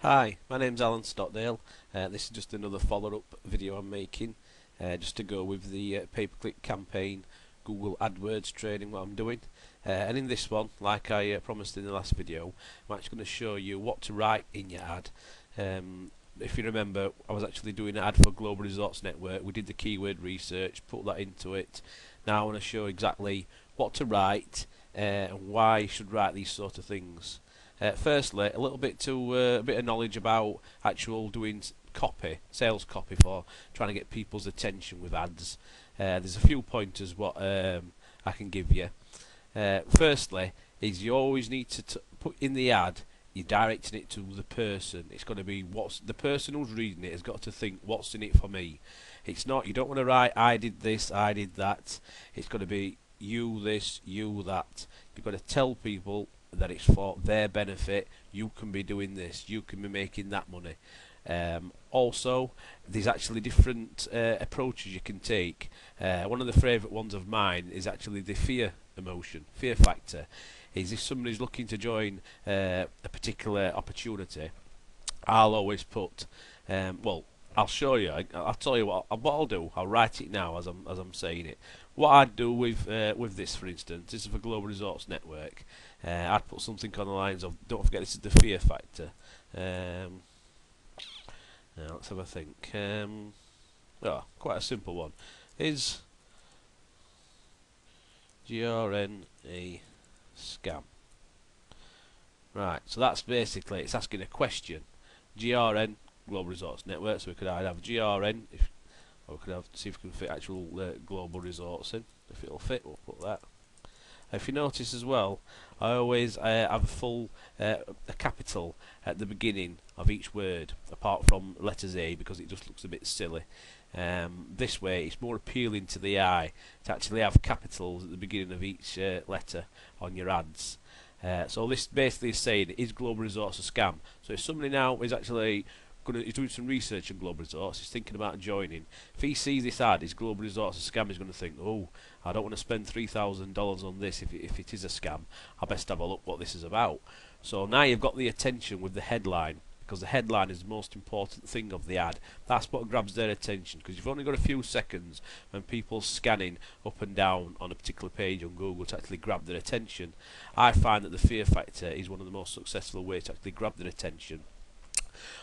Hi, my name's Alan Stockdale. This is just another follow-up video I'm making, just to go with the pay-per-click campaign Google AdWords training what I'm doing. And in this one, like I promised in the last video, I'm actually going to show you what to write in your ad. If you remember, I was actually doing an ad for Global Resorts Network. We did the keyword research, put that into it. Now I want to show exactly what to write and why you should write these sort of things. Firstly, a little bit a bit of knowledge about actual doing copy, sales copy for trying to get people's attention with ads. There's a few pointers what I can give you. Firstly, is you always need to put in the ad. You're directing it to the person. It's got to be what's the person who's reading it has got to think what's in it for me. It's not. You don't want to write I did this, I did that. It's got to be you this, you that. You've got to tell people that it's for their benefit. You can be doing this, you can be making that money. Also, there's actually different approaches you can take. One of the favourite ones of mine is actually the fear factor. Is if somebody's looking to join a particular opportunity, I'll always put, well, I'll show you. I'll tell you what I'll do. I'll write it now as I'm saying it. What I'd do with this, for instance, this is for Global Resorts Network. I'd put something on the lines of, don't forget this is the fear factor. Now let's have a think. Quite a simple one. Is GRN a scam? Right, so that's basically, it's asking a question. GRN, Global Resorts Network, so we could either have GRN, or we could have, see if we can fit actual global resorts in. If it'll fit, we'll put that. If you notice as well, I always have a full a capital at the beginning of each word, apart from letters A, because it just looks a bit silly. This way, it's more appealing to the eye to actually have capitals at the beginning of each letter on your ads. So this basically is saying, is Global Resorts a scam? So if somebody now is actually he's doing some research on Global Resorts, he's thinking about joining. If he sees this ad, is Global Resorts a scam? He's going to think, oh, I don't want to spend $3,000 on this if it is a scam. I best have a look what this is about. So now you've got the attention with the headline, because the headline is the most important thing of the ad. That's what grabs their attention, because you've only got a few seconds when people scanning up and down on a particular page on Google to actually grab their attention. I find that the fear factor is one of the most successful ways to actually grab their attention.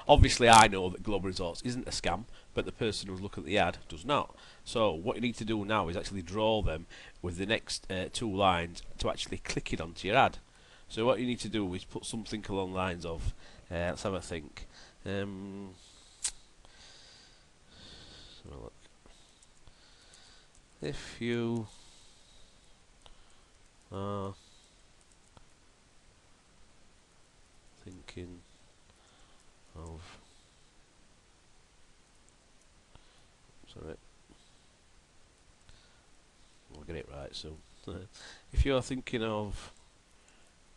Obviously, I know that Global Resorts isn't a scam, but the person who's looking at the ad does not. So what you need to do now is actually draw them with the next two lines to actually click it onto your ad. So what you need to do is put something along the lines of, let's have a think. Let's have a look. If you are thinking of, sorry, I'll get it right soon. If you're thinking of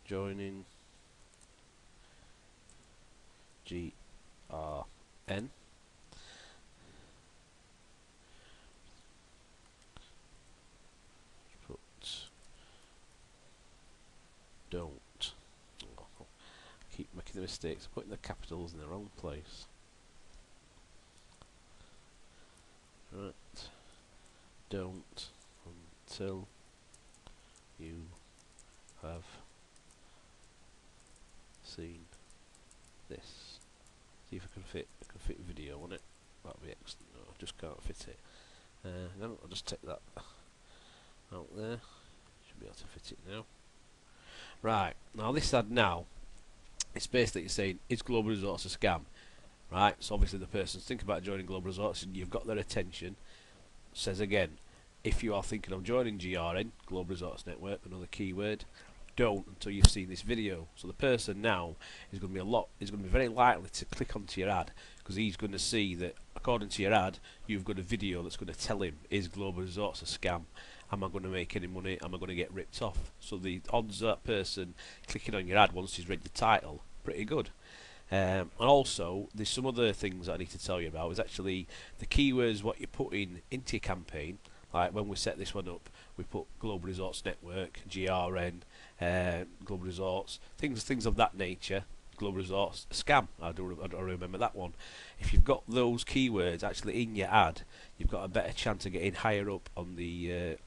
joining GRN, put don't. Keep making the mistakes, putting the capitals in the wrong place. Right, don't until you have seen this. See if I can fit video on it. That'll be excellent. No, I just can't fit it. No, I'll just take that out there. Should be able to fit it now. Right, now this ad now, it's basically saying, is Global Resorts a scam? Right, so obviously the person's thinking about joining Global Resorts and you've got their attention. Says again, if you are thinking of joining GRN, Global Resorts Network, another keyword, don't until you've seen this video. So the person now is going to be very likely to click onto your ad, because he's going to see that according to your ad, you've got a video that's going to tell him, is Global Resorts a scam? Am I going to make any money? Am I going to get ripped off? So the odds of that person clicking on your ad once he's read the title, pretty good. And also, there's some other things that I need to tell you about. Is actually the keywords what you put into your campaign. Like when we set this one up, we put Global Resorts Network, GRN, Global Resorts, things of that nature. global resource scam. I don't remember that one. If you've got those keywords actually in your ad, you've got a better chance of getting higher up on the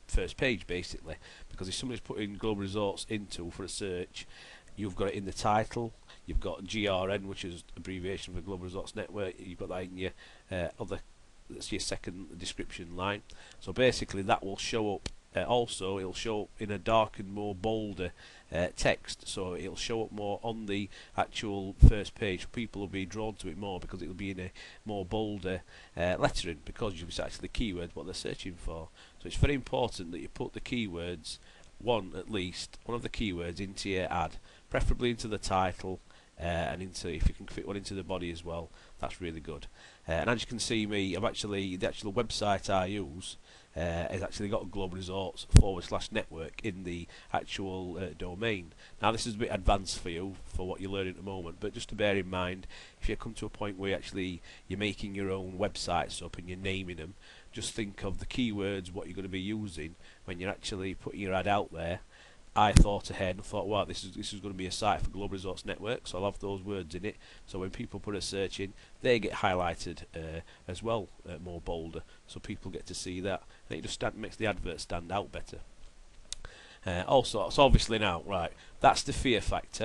first page, basically. Because if somebody's putting global resource into for a search, you've got it in the title. You've got GRN, which is abbreviation for Global Resource Network. You've got that in your that's your second description line. So basically, that will show up. Also, it'll show up in a darkened, more bolder text, so it'll show up more on the actual first page. People will be drawn to it more because it'll be in a more bolder lettering, because it's actually keywords what they're searching for. So it's very important that you put the keywords, at least one of the keywords, into your ad, preferably into the title. And if you can fit one into the body as well, that's really good. And as you can see, the actual website I use has actually got a global resource /network in the actual domain. Now this is a bit advanced for you for what you're learning at the moment, but just to bear in mind, if you come to a point where you're making your own websites up and you're naming them, just think of the keywords what you're going to be using when you're actually putting your ad out there. I thought ahead and thought, wow, this is going to be a site for Global Resource Network, so I'll have those words in it. So when people put a search in, they get highlighted as well, more bolder, so people get to see that, and it just makes the advert stand out better. Also, so obviously now, right, that's the fear factor.